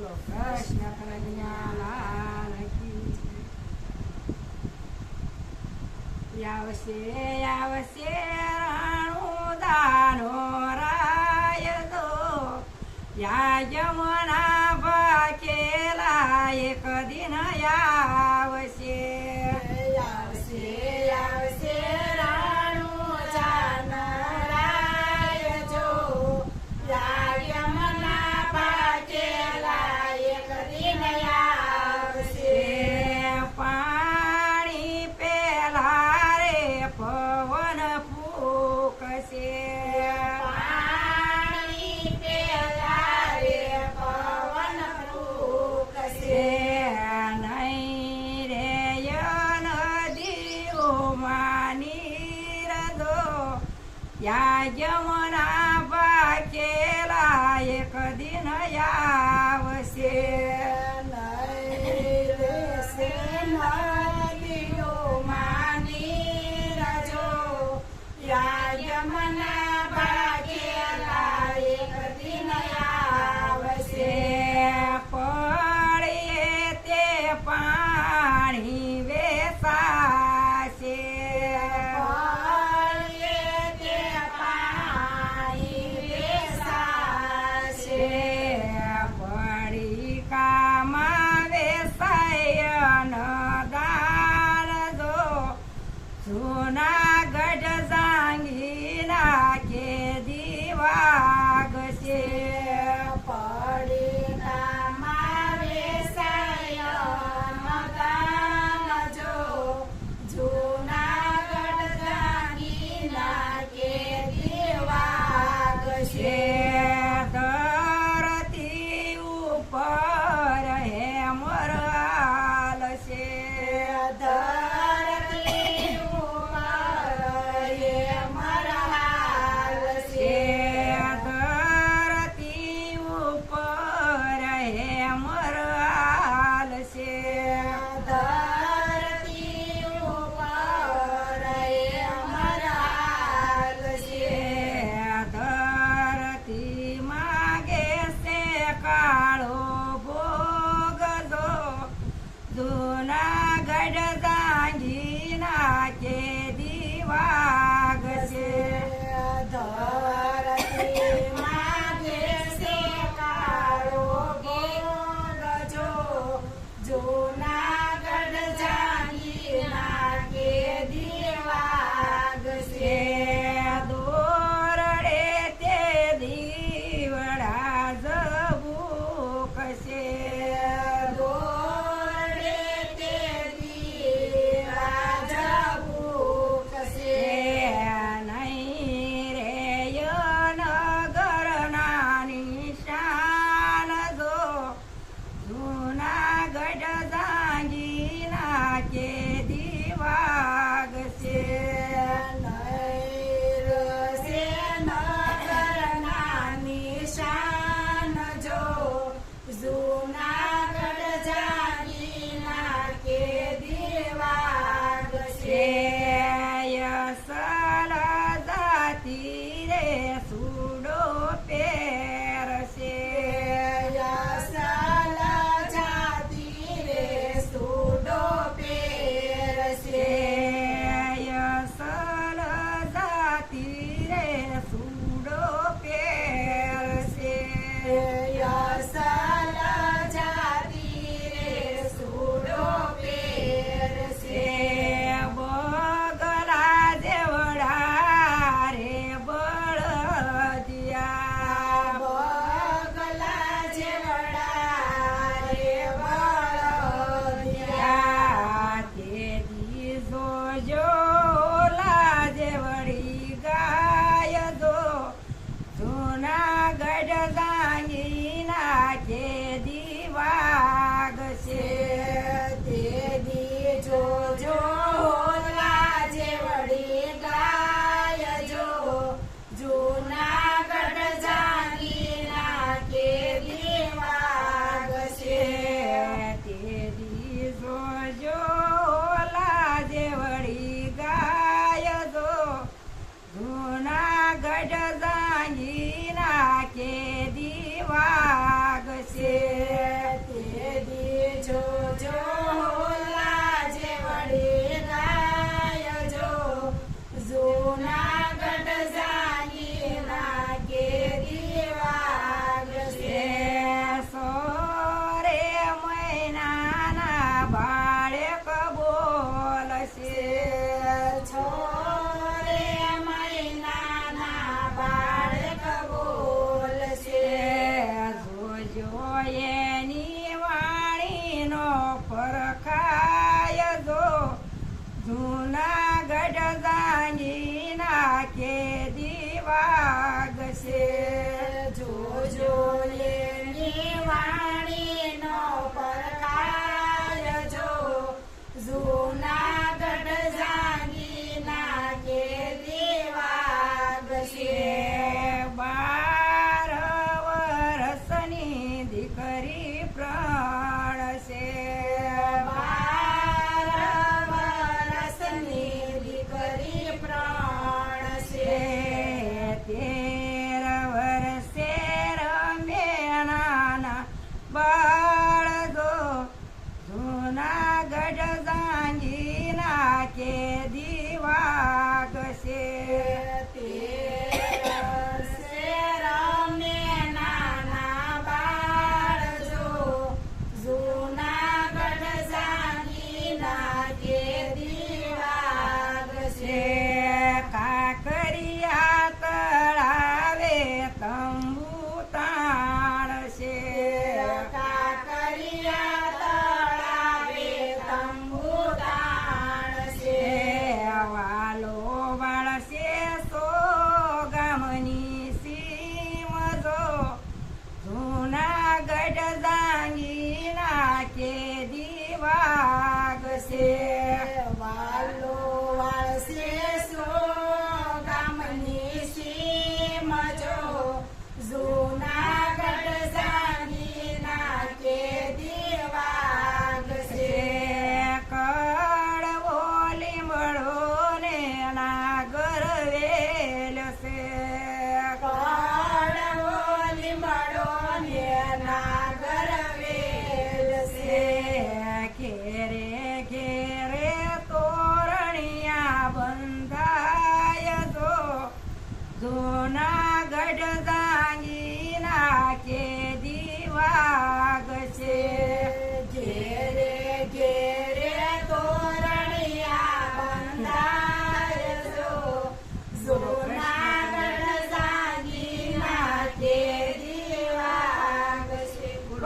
કૃષ્ણ કનૈયાલાલ કી જય. આવશે આવશે રાણું દાનો રાય દો યા યમુના ભાકેલા એક દિન આવશે. આવશે આવશે રાણું જાનરાય જો યમુના ભાકેલા એક દિન આવશે. પાણી પેલા રે પવન ફૂંકશે. પાણી પેલા રે પવન ફૂંકશે. નહીં રે નદીઓમાં નીર દો યા યમુના ભાકેલા એક દિન આવશે. યમુના ભાગેલા એક દિન આવશે. પડે તે પાણી વેસાશે. પડે તે પાણી વેસાશે. પડીકામાં વેસાય અન્નદાન દો જૂનાગઢ જાંગીના કે દીવાગશે. પડીકામાં વેસાય અન્નદાન જો જૂનાગઢ જાંગીના કે દીવાગશે. ધરતી ઉપર હેમર હાલશે. ધરતી ઉપર હેમર હાલશે. ધરતી ઉપર હેમર હાલશે. ધરતી ઉપર હેમર હાલશે. ધરતી માગે છે કાળો ભોગ દો જૂનાગઢ જાંગીના કે દીવાગશે. ધરતી માગે છે કાળો ભોગ જો જૂનાગઢ જાંગીના કે દીવાગશે. દોરડે તે દીવડા જબુક જોયેની વાણીનો પરખાય જો જૂનાગઢ જાંગીના કે દિવાગશે જોજો એની વાણીનો પરખાય જો જૂનાગઢ જાંગીના કે દિવાગશે 12 વર્ષની દીકરી પ્રણશે 12 વર્ષની દીકરી પ્રણશે 13 વર્ષે રમેણાના